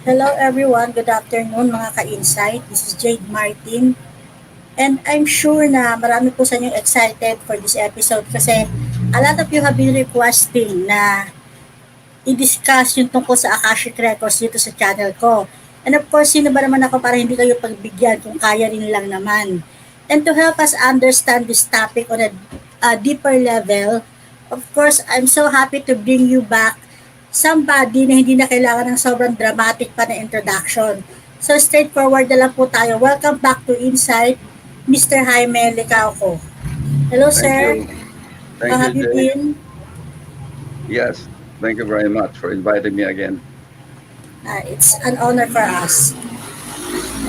Hello everyone, good afternoon mga ka-insight. This is Jade Martin. And I'm sure na marami po sa inyo excited for this episode kasi a lot of you have been requesting na i-discuss yung tungkol sa Akashic Records dito sa channel ko. And of course, sino ba naman ako para hindi kayo pagbigyan kung kaya rin lang naman. And to help us understand this topic on a deeper level, of course, I'm so happy to bring you back somebody na hindi na kailangan ng sobrang dramatic pa na introduction. So straightforward na lang po tayo. Welcome back to Insight, Mr. Jaime Licauco. Hello, sir. Thank How have you you, Jade. been? Yes, thank you very much for inviting me again. It's an honor for us.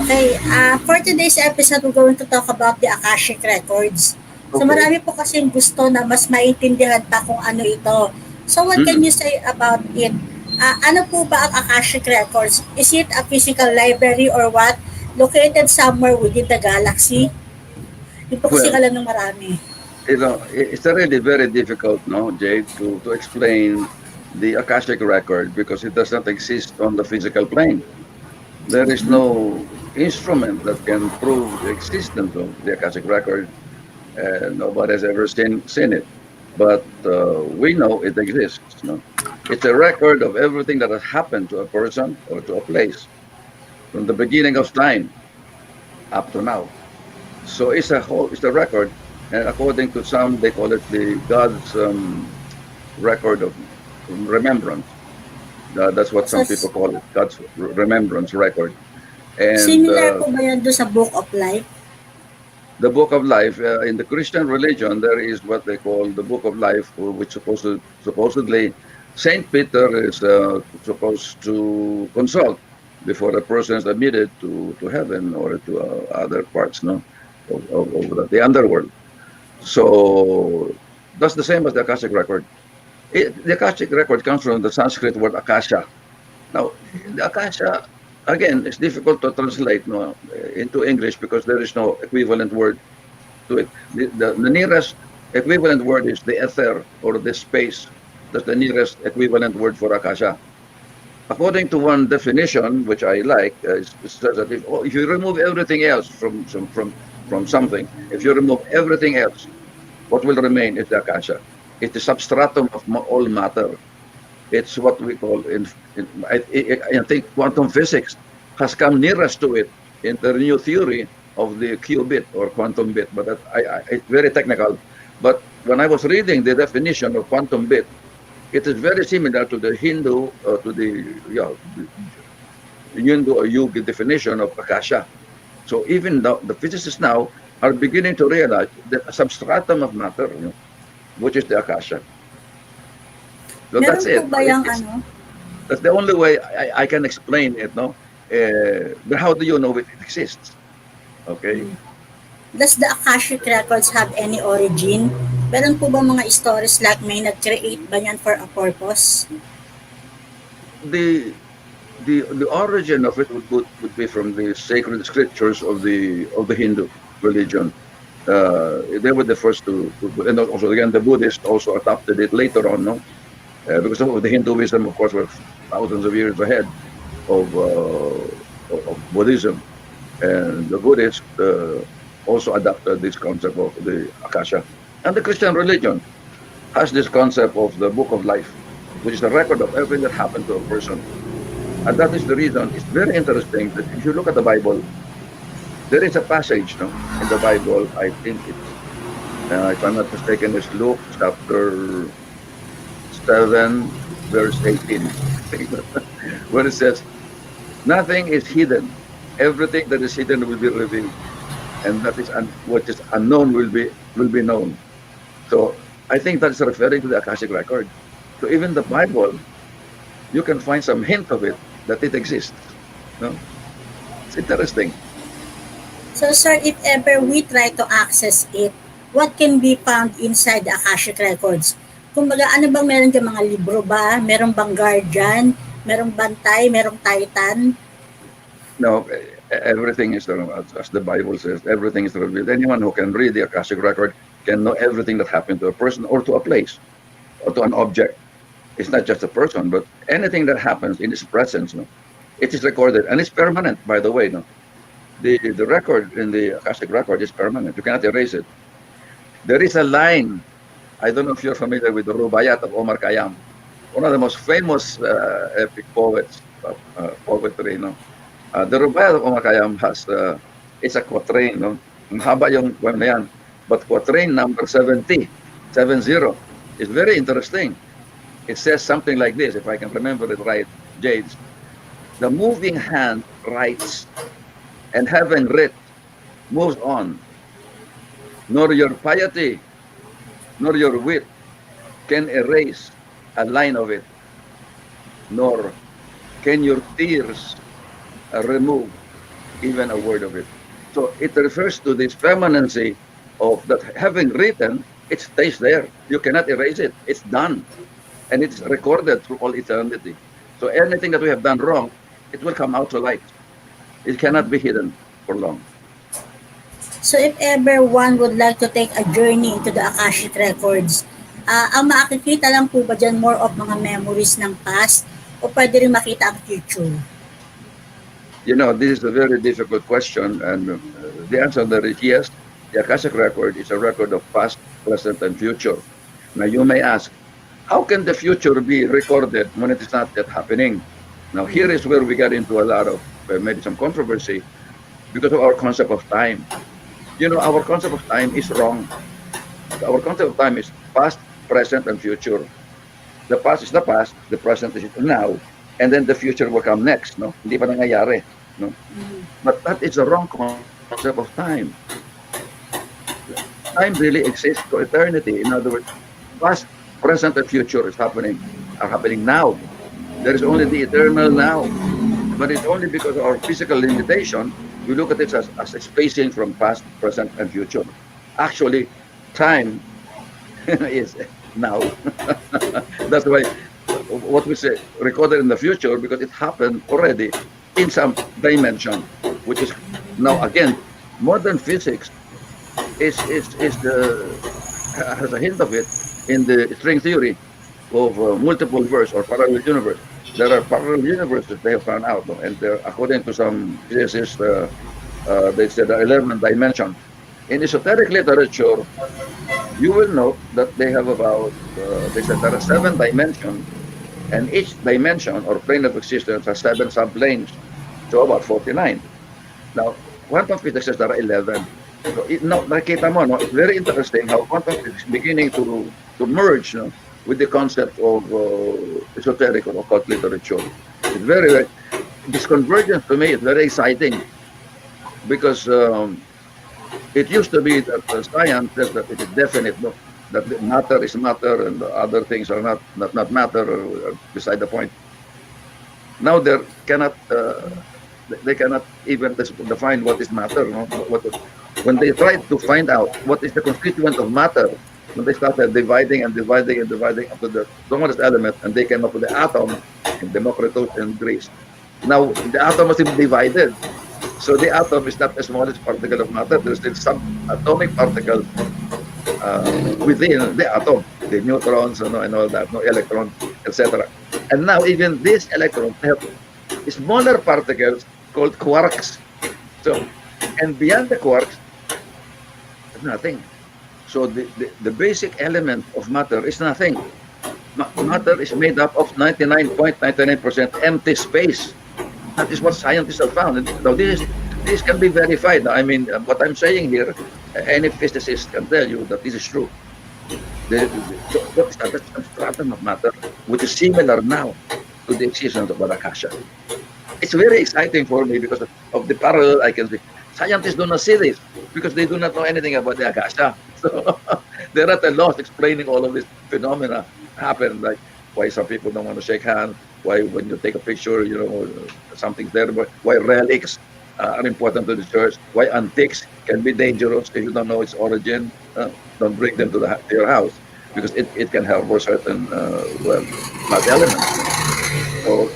Okay, for today's episode, we're going to talk about the Akashic Records. So Okay. marami po kasing gusto na mas maintindihan pa kung ano ito. So what can you say about it? Ano po ba ang Akashic Records? Is it a physical library or what? Located somewhere within the galaxy? Yung po kasi Well, alam ng marami. it's already very difficult, no, Jade, to explain the Akashic record because it does not exist on the physical plane. There is no instrument that can prove the existence of the Akashic record. Nobody has ever seen it, but we know it exists. No? It's a record of everything that has happened to a person or to a place from the beginning of time up to now. So it's a record, and according to some, they call it the God's record of remembrance. That's what some So, people call it, God's remembrance record. And similar po ba yan doon sa Book of Life? the Book of Life in the Christian religion, there is what they call the Book of Life, which supposedly Saint Peter is supposed to consult before a person is admitted to heaven or to other parts, no, of the underworld. So that's the same as the Akashic record. The Akashic record comes from the Sanskrit word Akasha. Now, the Akasha, again, it's difficult to translate, no, into English because there is no equivalent word to it. The nearest equivalent word is the ether or the space. That's the nearest equivalent word for Akasha. According to one definition, which I like, it says that if you remove everything else from something, if you remove everything else, what will remain is the Akasha. It's the substratum of all matter. It's what we call, I think quantum physics has come nearest to it in the new theory of the qubit or quantum bit, but it's very technical. But when I was reading the definition of quantum bit, it is very similar to the Hindu, Hindu or Yuga definition of Akasha. So even the physicists now are beginning to realize that a substratum of matter, which is the Akasha. So Meron that's po it. ba yung ano? That's the only way I can explain it, no? But how do you know it exists? Okay. Does the Akashic Records have any origin? Meron po ba mga stories like may nag-create ba yan for a purpose? The origin of it would be from the sacred scriptures of the Hindu religion. They were the first to and also again the Buddhists also adopted it later on, no? Because of the Hinduism, of course, were thousands of years ahead of Buddhism, and the Buddhists also adopted this concept of the Akasha. And the Christian religion has this concept of the Book of Life, which is a record of everything that happened to a person. And that is the reason it's very interesting that if you look at the Bible, there is a passage, no, in the Bible, I think it's, if I'm not mistaken, it's Luke chapter 7, verse 18, where it says, nothing is hidden. Everything that is hidden will be revealed. And that is what is unknown will be known. So I think that is referring to the Akashic record. So even the Bible, you can find some hint of it, that it exists. No? It's interesting. So sir, if ever we try to access it, what can be found inside the Akashic Records? Kumbaga, ano bang meron dyan, mga libro ba? Meron bang guardian? Merong bantay? Merong titan? No, everything is, as the Bible says, everything is revealed. Anyone who can read the Akashic record can know everything that happened to a person or to a place or to an object. It's not just a person, but anything that happens in his presence, no, it is recorded and it's permanent. By the way, no, the record in the Akashic record is permanent. You cannot erase it. There is a line. I don't know if you're familiar with the Rubayat of Omar Khayyam, one of the most famous epic poets of poetry. No, the Rubayat of Omar Khayyam has it's a quatrain. No, ang haba yung poem na yan. But quatrain number 70, 70, is very interesting. It says something like this, if I can remember it right, Jade. The moving hand writes, and having writ, moves on. Nor your piety, nor your wit can erase a line of it, nor can your tears remove even a word of it. So it refers to this permanency of that having written, it stays there. You cannot erase it. It's done. And it's recorded through all eternity. So anything that we have done wrong, it will come out to light. It cannot be hidden for long. So if ever one would like to take a journey into the Akashic Records, ang makikita lang po ba dyan more of mga memories ng past o pwede rin makita ang future? You know, this is a very difficult question, and the answer there is yes. The Akashic Record is a record of past, present, and future. Now you may ask, how can the future be recorded when it is not yet happening? Now here is where we get into a lot of maybe some controversy because of our concept of time. You know, our concept of time is wrong. Our concept of time is past, present, and future. The past is the past, the present is now, and then the future will come next. No, hindi pa nangyayari. No, but that is the wrong concept of time. Time really exists for eternity. In other words, past, present, and future are happening now. There is only the eternal now, but it's only because of our physical limitation we look at it as a spacing from past, present, and future. Actually, time is now. That's why what we say recorded in the future, because it happened already in some dimension, which is now again modern physics has a hint of it in the string theory of multiple verse or parallel universe. There are parallel universes they have found out, and according to some physicists, they said there are 11 dimensions. In esoteric literature, you will note that they have about, they said there are 7 dimensions, and each dimension or plane of existence has 7 subplanes, so about 49. Now, quantum physics says there are 11. So, nakita mo, no? It's very interesting how quantum physics is beginning to merge, no, with the concept of esoteric or occult literature. It's very, this convergence to me is very exciting because it used to be that science says that it is definite, no, that matter is matter and the other things are not matter or beside the point. Now they cannot even define what is matter. No? When they try to find out what is the constituent of matter, when they started dividing and dividing and dividing up to the smallest element, and they came up with the atom in Democritus and Greece. Now the atom was divided, so the atom is not the smallest particle of matter. There's still some atomic particles within the atom, the neutrons, and all that, no electrons, etc. And now even these electrons have smaller particles called quarks. So, and beyond the quarks, nothing. So the basic element of matter is nothing. Matter is made up of 99.99% empty space. That is what scientists have found. Now this can be verified. I mean, what I'm saying here, any physicist can tell you that this is true. That's a stratum of matter, which is similar now to the existence of Akasha. It's very exciting for me because of the parallel I can see. Scientists do not see this because they do not know anything about the Akasha. So they're at a loss explaining all of these phenomena happen, like why some people don't want to shake hands, why when you take a picture, something's there, why relics are important to the church, why antiques can be dangerous if you don't know its origin. Don't bring them to your house because it can harbor certain bad elements. So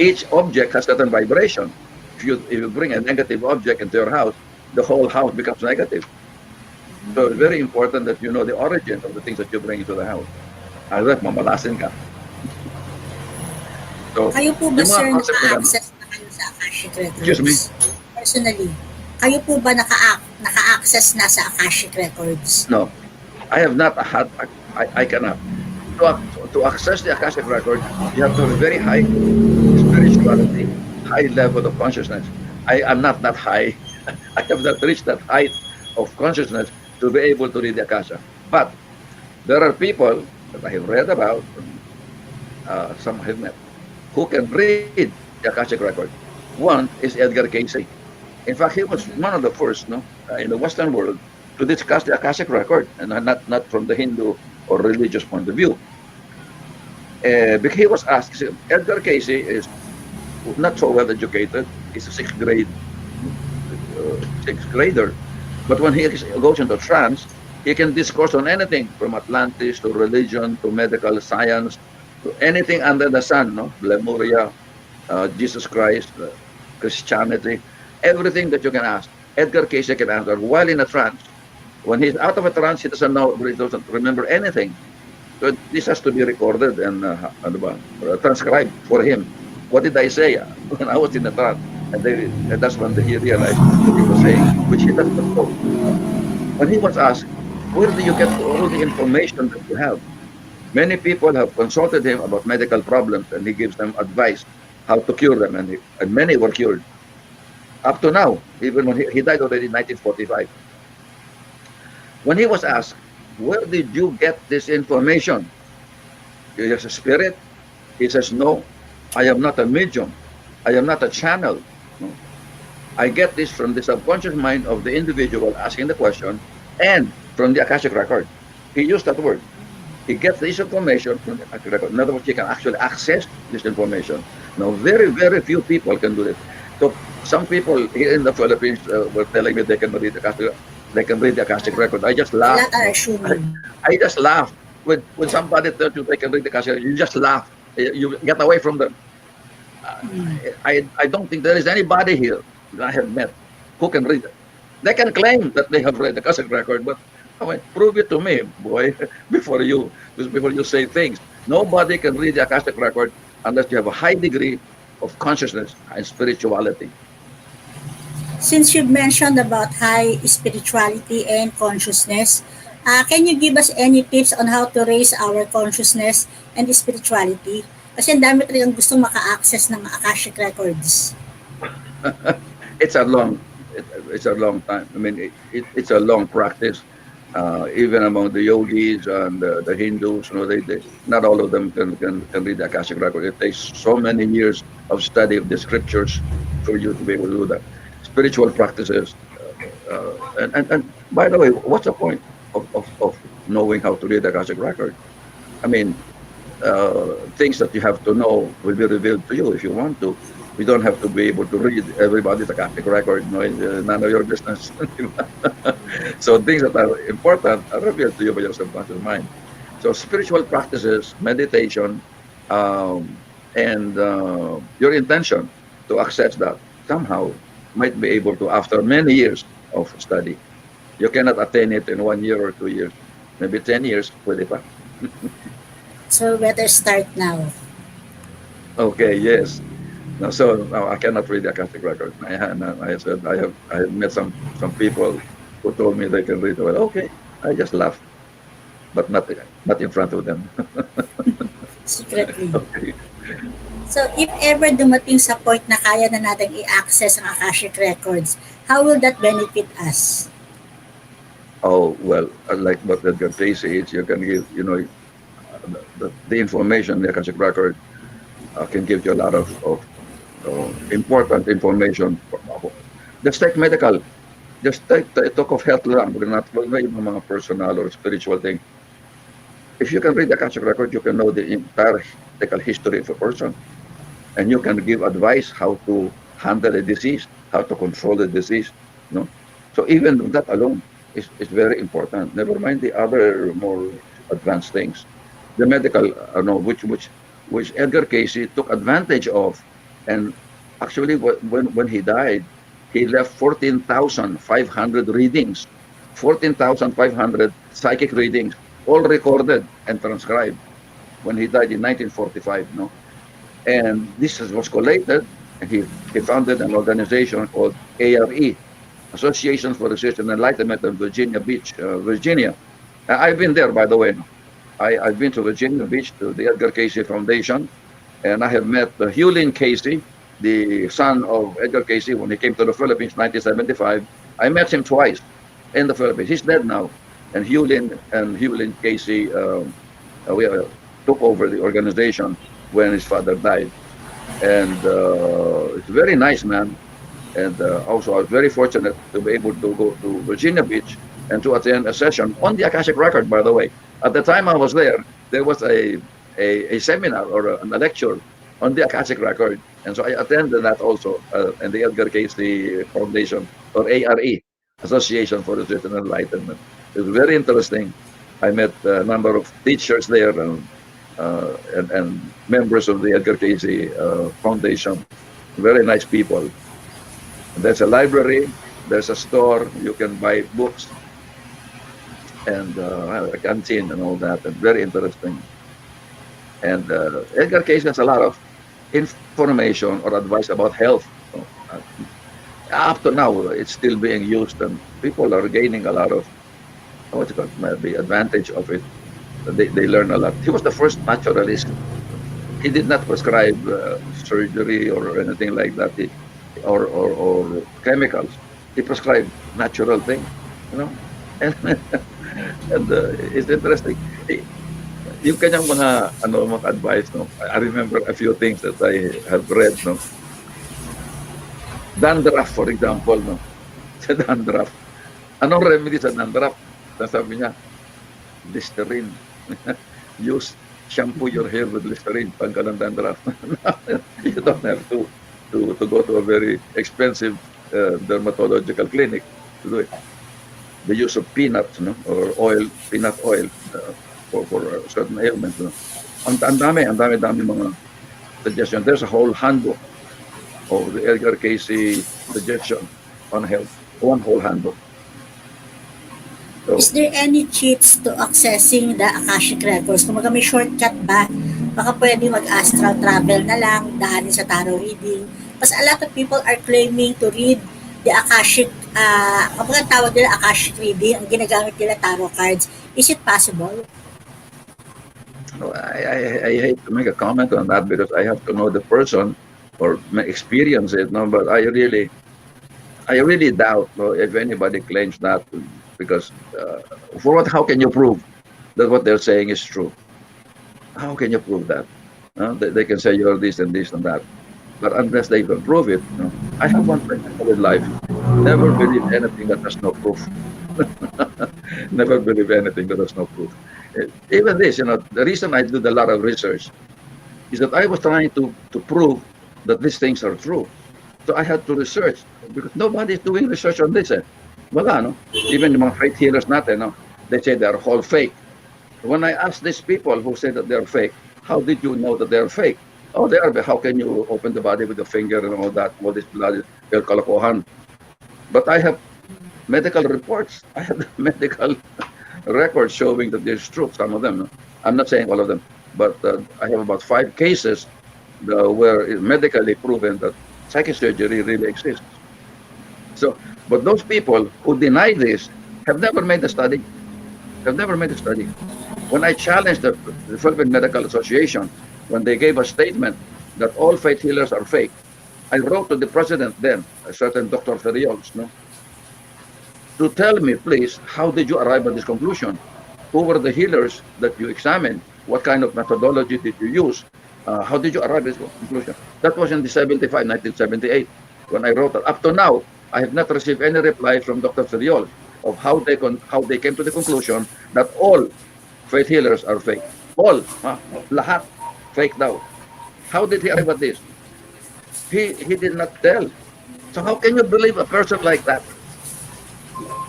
each object has certain vibration. If you bring a negative object into your house, the whole house becomes negative. So it's very important that you know the origin of the things that you bring into the house. Otherwise, mamalasin ka. So, Kayo po ba, yung mga sir, concept na gano'n, naka-access na kayo sa Akashic excuse me, Records? Personally, kayo po ba naka-access na sa Akashic Records? no, I have not had, I cannot. To access the Akashic Record, you have to have a very high spirituality, high level of consciousness. I am not that high. I have not reached that height of consciousness to be able to read the Akasha. But there are people that I have read about, some I have met, who can read the Akashic Record. One is Edgar Casey. In fact, he was one of the first, no, in the Western world to discuss the Akashic Record, and not from the Hindu or religious point of view. Because he was asked, Edgar Casey is not so well educated. He's a sixth grader, but when he goes into trance, he can discourse on anything from Atlantis to religion to medical science to anything under the sun, no, Lemuria, Jesus Christ, Christianity, everything that you can ask. Edgar Casey can answer while in a trance. When he's out of a trance, he doesn't know, he doesn't remember anything. So this has to be recorded and transcribed for him. What did I say when I was in the trance? And that's when he realized what he was saying, which he doesn't know. When he was asked, where do you get all the information that you have? Many people have consulted him about medical problems, and he gives them advice how to cure them, and many were cured. Up to now, even when he died already in 1945. When he was asked, where did you get this information? He has a spirit. He says, no, I am not a medium. I am not a channel. No. I get this from the subconscious mind of the individual asking the question and from the Akashic Record. He used that word. He gets this information from the Akashic Record. In other words, he can actually access this information. Now, very, very few people can do this. So some people here in the Philippines were telling me they can read the Akashic Record. I just A laugh. lot are assuming. I just laugh. When somebody tells you they can read the Akashic, you just laugh. You get away from them. I don't think there is anybody here that I have met who can read it. They can claim that they have read the Akashic Record, but I mean, prove it to me, boy, before you say things. Nobody can read the Akashic Record unless you have a high degree of consciousness and spirituality. Since you've mentioned about high spirituality and consciousness, can you give us any tips on how to raise our consciousness and spirituality? Kasi ang dami talagang gustong maka-access ng Akashic Records. it's a long it's a long time. I mean, it's a long practice. Even among the yogis and the Hindus, they not all of them can read the Akashic Record. It takes so many years of study of the scriptures for you to be able to do that. Spiritual practices, and by the way, what's the point of knowing how to read the Akashic Record? I mean, things that you have to know will be revealed to you if you want to. We don't have to be able to read everybody's Akashic Record. It's none of your business. So things that are important are revealed to you by your subconscious mind. So spiritual practices, meditation, and your intention to access that somehow might be able to, after many years of study. You cannot attain it in 1 year or 2 years. Maybe 10 years, pwede pa. So better start now. Okay, yes. Now, so now I cannot read the Akashic Record. I said I have met some people who told me they can read. Well, okay, I just laugh, but not in front of them. Secretly. Okay. So if ever dumating sa point na kaya na natin i-access ang Akashic Records, how will that benefit us? Oh well, like what Edgar Casey is, you can give the information the Akashic Record can give you a lot of important information. Just take medical. Just talk of health lang. We're not yung mga personal or spiritual thing. If you can read the Akashic Record, you can know the entire medical history of a person. And you can give advice how to handle a disease, how to control the disease. So even that alone is very important. Never mind the other more advanced things. The medical, which Edgar Casey took advantage of, and actually when he died, he left 14,500 readings 14,500 psychic readings, all recorded and transcribed when he died in 1945. No, and this was collated, and he founded an organization called ARE, Association for Research and Enlightenment in Virginia Beach, Virginia. I've been there, by the way. I've been to Virginia Beach to the Edgar Casey Foundation, and I have met Hewlin Casey, the son of Edgar Casey, when he came to the Philippines in 1975. I met him twice in the Philippines. He's dead now, and Hewlin Casey we took over the organization when his father died, and it's a very nice man. And also, I was very fortunate to be able to go to Virginia Beach and to attend a session on the Akashic Record, by the way. At the time I was there was a seminar or a lecture on the Akashic Record. And so I attended that also in the Edgar Casey Foundation, or ARE, Association for Research and Enlightenment. It was very interesting. I met a number of teachers there and members of the Edgar Casey Foundation. Very nice people. There's a library, there's a store, you can buy books, and a canteen and all that, and very interesting. And Edgar Cayce has a lot of information or advice about health. So, up to now, it's still being used, and people are gaining a lot of what's it called, the advantage of it. They learn a lot. He was the first naturalist. He did not prescribe surgery or anything like that, or chemicals. He prescribed natural things, you know. And, and it's interesting. Yung kanyang mga advice, no? I remember a few things that I have read, no. Dandruff, for example, no. Sa dandruff. Anong remedy sa dandruff? Sabi niya, Listerine. Shampoo your hair with Listerine pag ka ng dandruff. You don't have to go to a very expensive dermatological clinic to do it. The use of peanuts, no, or peanut oil for certain ailments. No? Ang dami mga suggestions. There's a whole handbook of the Edgar Casey suggestion on health. One whole handbook. So, Is there any cheats to accessing the Akashic Records? Kung may shortcut ba, baka pwede mag-astral travel na lang, daanin sa tarot reading. Because a lot of people are claiming to read the Akashic, kapag tawag nila Akashic reading, ang ginagamit nila tarot cards. Is it possible? I hate to make a comment on that because I have to know the person or experience it. No, but I really doubt, no, if anybody claims that, because how can you prove that what they're saying is true? How can you prove that? They can say you're this and this and that, but unless they can prove it, no. I have one principle in life: never believe anything that has no proof. Never believe anything that has no proof. Even this, the reason I did a lot of research is that I was trying to prove that these things are true. So I had to research because nobody's doing research on this. Wala, no? Even the mga faith healers natin, no? They say they're all fake. When I asked these people who say that they're fake, how did you know that they're fake? Oh, they are. How can you open the body with the finger and all that? All this blood, they're kalokohan. But I have medical reports. I have medical records showing that there's truth. Some of them. No? I'm not saying all of them, but I have about 5 cases where it's medically proven that psychic surgery really exists. So, but those people who deny this have never made a study. Have never made a study. When I challenged the Philippine Medical Association, when they gave a statement that all faith healers are fake, I wrote to the president then, a certain Dr. Ferriols, no, to tell me, please, how did you arrive at this conclusion? Who were the healers that you examined? What kind of methodology did you use? How did you arrive at this conclusion? That was in 1978, when I wrote that. Up to now, I have not received any reply from Dr. Ferriol of how they came to the conclusion that all faith healers are fake. All, lahat, fake daw. How did he arrive at this? He did not tell. So how can you believe a person like that?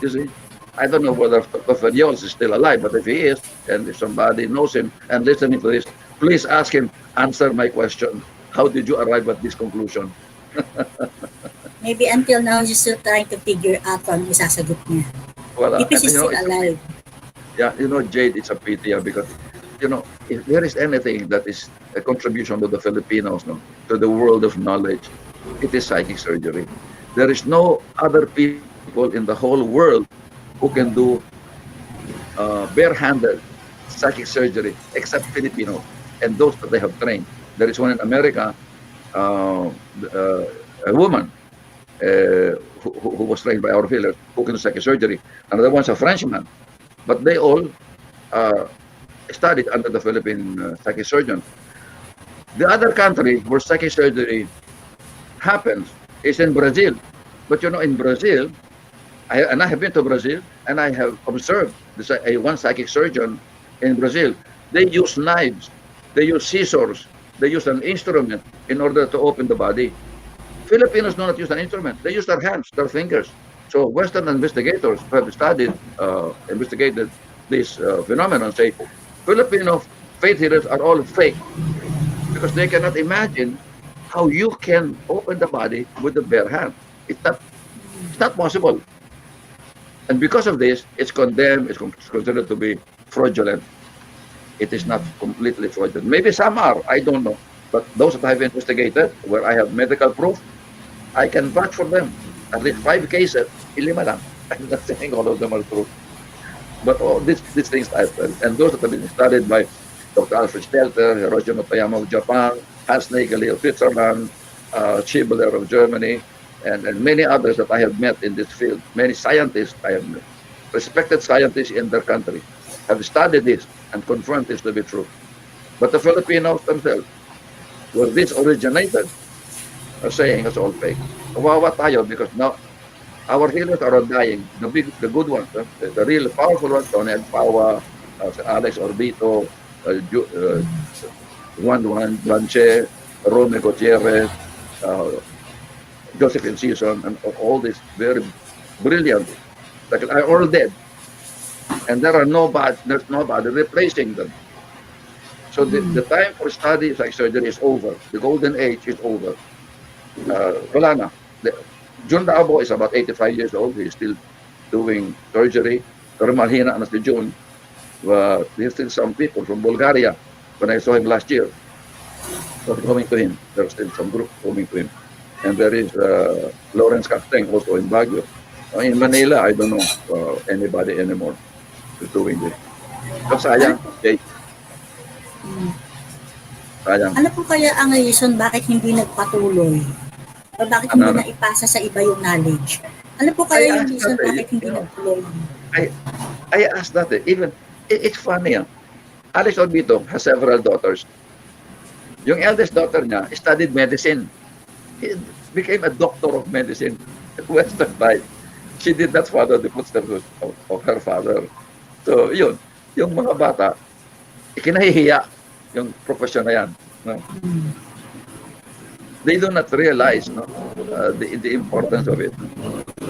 You see, I don't know whether Dr. Ferriol is still alive, but if he is, and if somebody knows him and listening to this, please ask him, answer my question. How did you arrive at this conclusion? Maybe until now, he's still trying to figure out kung ano isasagot niya. Well, If he's you know, still it's a alive. yeah, you know, Jade, it's a pity because, if there is anything that is a contribution to the Filipinos, no, to the world of knowledge, it is psychic surgery. There is no other people in the whole world who can do barehanded psychic surgery except Filipinos and those that they have trained. There is one in America, uh, uh, a woman who was trained by our healers who can do psychic surgery. Another one's a Frenchman, but they all uh, studied under the Philippine psychic surgeon. The other country where psychic surgery happens is in Brazil. But in Brazil, I have been to Brazil and I have observed one psychic surgeon in Brazil. They use knives, they use scissors, they use an instrument in order to open the body. Filipinos do not use an instrument. They use their hands, their fingers. So Western investigators who have investigated this phenomenon say Filipino faith healers are all fake because they cannot imagine how you can open the body with the bare hand. It's not possible. And because of this, it's condemned, it's considered to be fraudulent. It is not completely fraudulent. Maybe some are, I don't know. But those that I've investigated, where I have medical proof, I can vouch for them. At least 5 cases, lima lang. I'm not saying all of them are true. But all these things I've done. And those that have been studied by Dr. Alfred Stelter, Hiroshi Motoyama of Japan, Hans Nageli of Switzerland, Schibler of Germany, and many others that I have met in this field. Many scientists I have met, respected scientists in their country, have studied this and confirmed this to be true. But the Filipinos themselves, where this originated, are saying it's all fake. Kawawa tayo because now our healers are dying. The good ones, the real powerful ones, Tony Agpawa, Alex Orbito, Juan Blanche, Rome Gutierrez, Joseph Incision, and all these very brilliant, like are all dead, and there's nobody replacing them. So the time for study psych surgery is over. The golden age is over. Wala na. June Dabo is about 85 years old. He's still doing surgery. Pero malhina na si June. There's still some people from Bulgaria. When I saw him last year, coming to him. There's still some group coming to him. And there is Lawrence Casteng also in Baguio. In Manila, I don't know anybody anymore who's doing this. So sayang, Jay. Sayang. Ano po kaya ang reason bakit hindi nagpatuloy? O bakit hindi Ano? na ipasa sa iba yung knowledge? Ano po kaya yung reason bakit hindi nagtuloy? I asked that. Even it's funny. Alex Orbito has several daughters. Yung eldest daughter niya studied medicine. He became a doctor of medicine at Western Life. She did not follow the footsteps of her father. So, yun. Yung mga bata, ikinahihiya yung profession na yan. No? They do not realize the importance of it.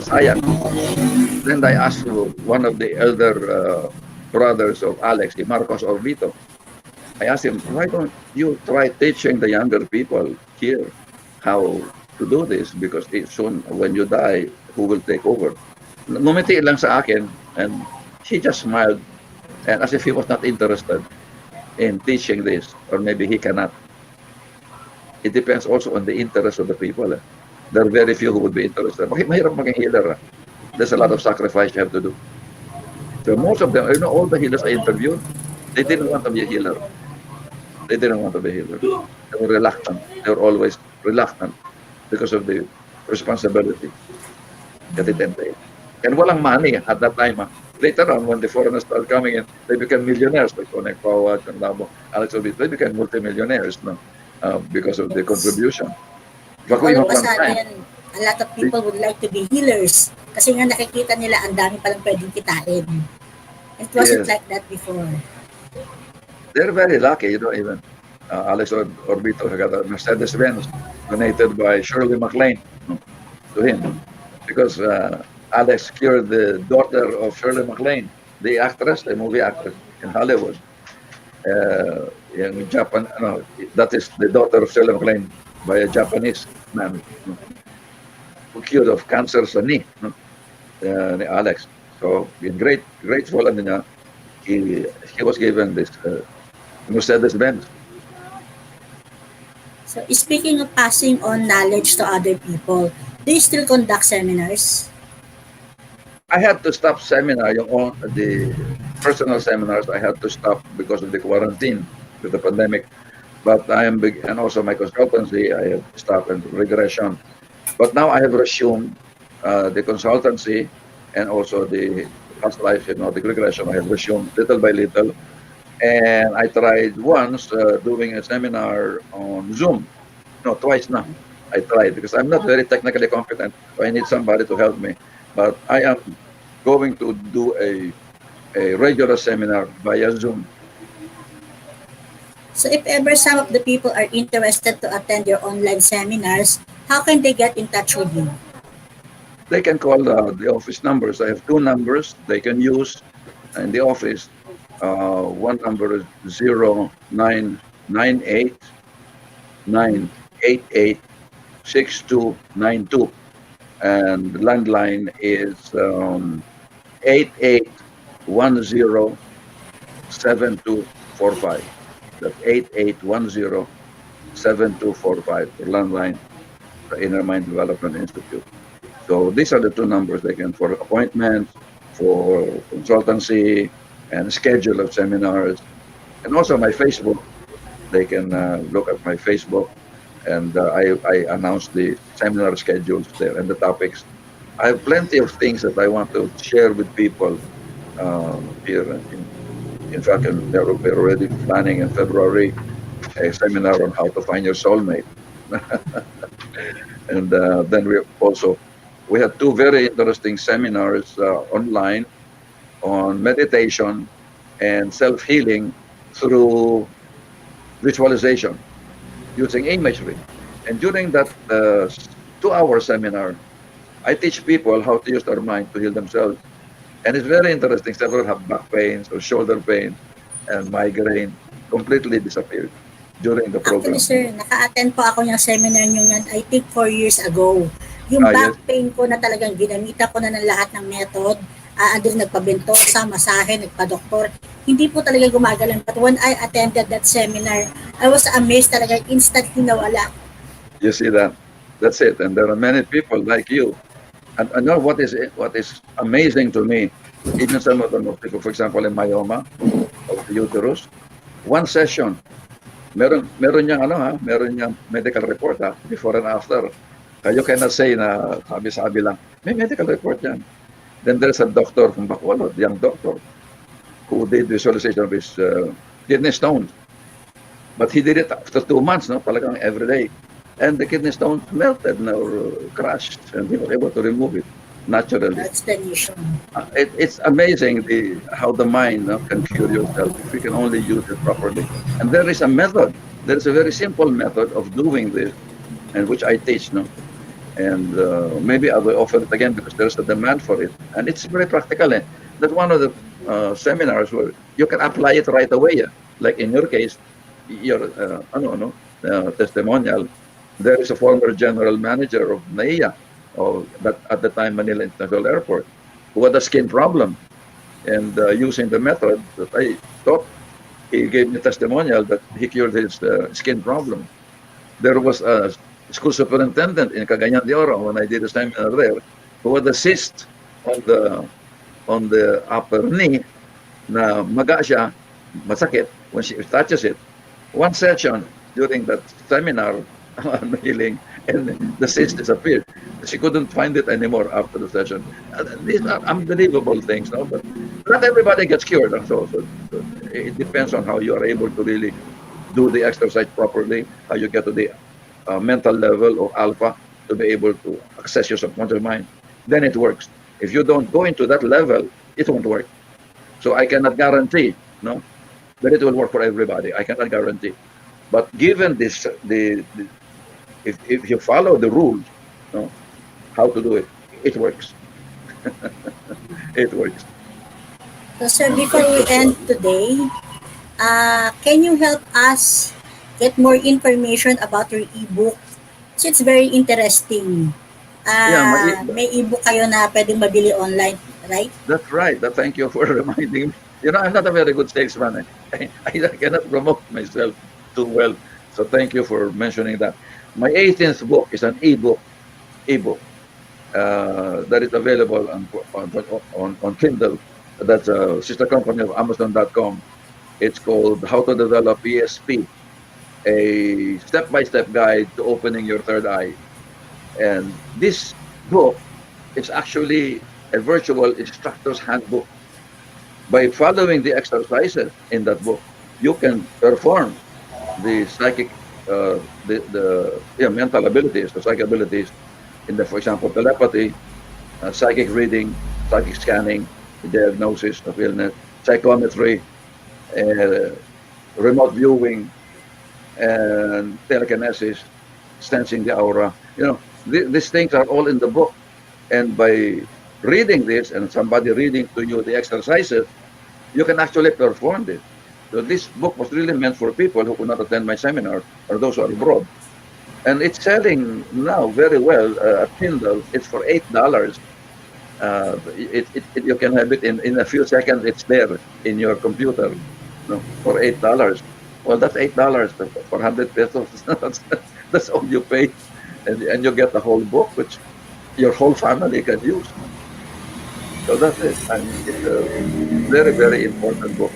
Sayang. Then I asked one of the elder brothers of Alex, Marcos Orbito. I asked him, why don't you try teaching the younger people here how to do this? Because soon, when you die, who will take over? Ngumiti lang sa akin, and he just smiled, and as if he was not interested in teaching this, or maybe he cannot. It depends also on the interest of the people. There are very few who would be interested. Mahirap maging healer. There's a lot of sacrifice you have to do. So most of them, all the healers I interviewed, they didn't want to be a healer. They didn't want to be a healer. They were reluctant. They were always reluctant because of the responsibility that it entailed. And walang money at that time. Later on, when the foreigners started coming in, they became millionaires. Like Onek Pawat, Labo, Alex Obit, they became multimillionaires because of the contribution. But we All have of a one time. sudden, a lot of people would like to be healers kasi nga nakikita nila ang dami palang pwedeng kitain. It wasn't Yes. like that before. They're very lucky, even Alex Orbito got a Mercedes-Benz donated by Shirley MacLaine to him because Alex cured the daughter of Shirley MacLaine, the actress, the movie actress in Hollywood. In Japan, that is the daughter of Shirley MacLaine by a Japanese man who cured of cancer sa knee, ni Alex. So, in grateful, ano niya, he was given this Mercedes-Benz. So, speaking of passing on knowledge to other people, do you still conduct seminars? I had to stop seminar, the personal seminars, I had to stop because of the quarantine with the pandemic. But I am big, and also my consultancy, I have stopped and regression. But now I have resumed the consultancy and also the past life hypnotic regression. I have resumed little by little. And I tried once doing a seminar on Zoom. No, twice now. I tried because I'm not very technically competent. So I need somebody to help me. But I am going to do a regular seminar via Zoom. So, if ever some of the people are interested to attend your online seminars, how can they get in touch with you? They can call the office numbers. I have two numbers they can use in the office. One number is 0998 988 6292, and the landline is 8810 7245. That's 8810 7245 for landline, the Inner Mind Development Institute. So these are the two numbers they can for appointments, for consultancy, and schedule of seminars, and also my Facebook. They can look at my Facebook, and I announce the seminar schedules there and the topics. I have plenty of things that I want to share with people here. In fact, we're already planning in February a seminar on how to find your soulmate. And then we had two very interesting seminars online on meditation and self-healing through visualization using imagery. And during that 2-hour seminar, I teach people how to use their mind to heal themselves. And it's very interesting. Several have back pains or shoulder pain and migraine completely disappeared during the Actually, program. sir, naka-attend po ako ng seminar nyo yan, I think 4 years ago. Yung Yes. back pain ko na talagang ginamita ko na ng lahat ng method, andun nagpabentosa, masahe, nagpa-doktor, hindi po talaga gumagalan. But when I attended that seminar, I was amazed talaga, instantly nawala. You see that? That's it. And there are many people like you. And I know what is amazing to me, even some of them, people, for example, in myoma of the uterus, one session, meron niyang medical report before and after. You cannot say na sabi-sabi lang, may medical report yan. Then there's a doctor from Bacolod, young doctor, who did visualization of his kidney stones. But he did it after 2 months, talagang every day. And the kidney stones melted or crushed, and he was able to remove it naturally. Explanation. It's amazing how the mind can cure yourself if we can only use it properly. And there is a method. There is a very simple method of doing this, and which I teach. And maybe I will offer it again because there's a demand for it. And it's very practical. That's one of the seminars where you can apply it right away. Like in your case, your testimonial, there is a former general manager of NAIA, that at the time Manila International Airport, who had a skin problem. And using the method that I taught, he gave me testimonial that he cured his skin problem. There was a school superintendent in Cagayan de Oro when I did a seminar there, who had a cyst on the upper knee na maga siya, masakit when she touches it. One session during that seminar on healing, and the cyst disappeared. She couldn't find it anymore after the session. These are unbelievable things, but not everybody gets cured. So it depends on how you are able to really do the exercise properly, how you get to the mental level of alpha to be able to access your subconscious mind. Then it works. If you don't go into that level, it won't work. So I cannot guarantee, that it will work for everybody. I cannot guarantee. But given this, if you follow the rules, how to do it, it works. It works. So, sir, before we end today, can you help us get more information about your ebook? So it's very interesting. Yeah, May ebook kayo na pwedeng mabili online. right? That's right. Thank you for reminding me. You know, I'm not a very good salesman. I cannot promote myself too well. So thank you for mentioning that. My 18th book is an ebook that is available on Kindle. That's a sister company of Amazon.com. It's called How to Develop ESP, a step-by-step guide to opening your third eye. And this book is actually a virtual instructor's handbook. By following the exercises in that book, you can perform the psychic, mental abilities, the psychic abilities in the, for example, telepathy, psychic reading, psychic scanning, the diagnosis of illness, psychometry, uh, remote viewing, and telekinesis, sensing the aura. You know, these things are all in the book. And by reading this and somebody reading to you the exercises, you can actually perform this. So this book was really meant for people who could not attend my seminar or those who are abroad. And it's selling now very well at Kindle. It's for $8. You can have it in a few seconds. It's there in your computer, for $8. Well, that's $8 for 100 pesos. That's all you pay, and you get the whole book, which your whole family can use. So that's it. I mean, it's a very, very important book.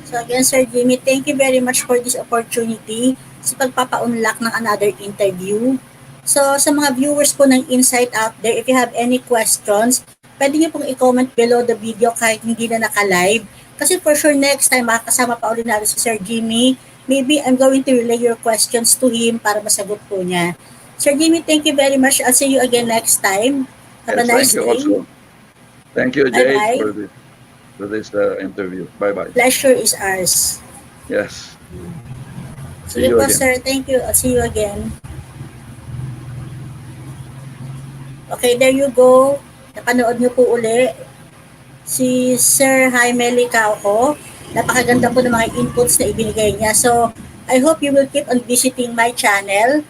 So again, Sir Jimmy, thank you very much for this opportunity sa pagpapaunlak ng another interview. So sa mga viewers po ng Insight out there, if you have any questions, pwede niyo pong i-comment below the video kahit hindi na naka-live. Kasi for sure next time makakasama pa ulit natin si Sir Jimmy. Maybe I'm going to relay your questions to him para masagot po niya. Sir Jimmy, thank you very much. I'll see you again next time. Have a nice Thank you day. also. Thank you, Jade, Bye-bye. for this interview. Bye-bye. Pleasure is ours. Yes. Sige po, sir. Thank you. I'll see you again. Okay, there you go. Napanood niyo po uli si Sir Jaime Licauco. Napakaganda po ng mga inputs na ibinigay niya. So, I hope you will keep on visiting my channel.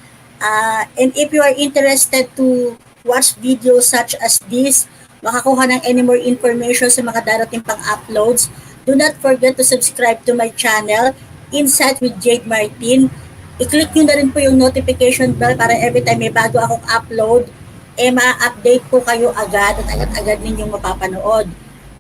And if you are interested to watch videos such as this, makakuha ng any more information sa mga darating pang uploads, do not forget to subscribe to my channel, Insight with Jade Martin. I-click nyo na rin po yung notification bell para every time may bago akong upload, ma-update po kayo agad at agad-agad ninyong mapapanood.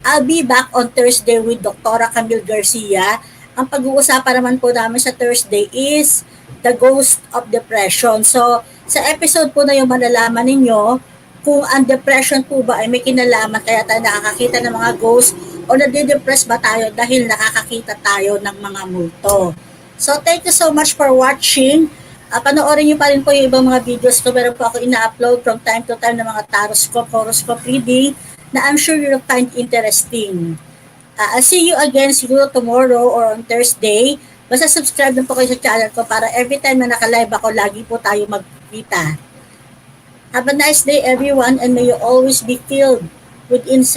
I'll be back on Thursday with Dr. Camille Garcia. Ang pag-uusapan naman po namin sa Thursday is the ghost of depression. So, sa episode po na yung malalaman ninyo kung ang depression po ba ay may kinalaman kaya tayo nakakakita ng mga ghost o nade-depress ba tayo dahil nakakakita tayo ng mga multo. So, thank you so much for watching. Panoorin nyo pa rin po yung ibang mga videos ko. Meron po ako ina-upload from time to time ng mga taroscope, horoscope reading na I'm sure you'll find interesting. I'll see you again siguro tomorrow or on Thursday. Basta subscribe na po kayo sa channel ko para every time na naka-live ako, lagi po tayo magkita. Have a nice day everyone and may you always be filled with insight.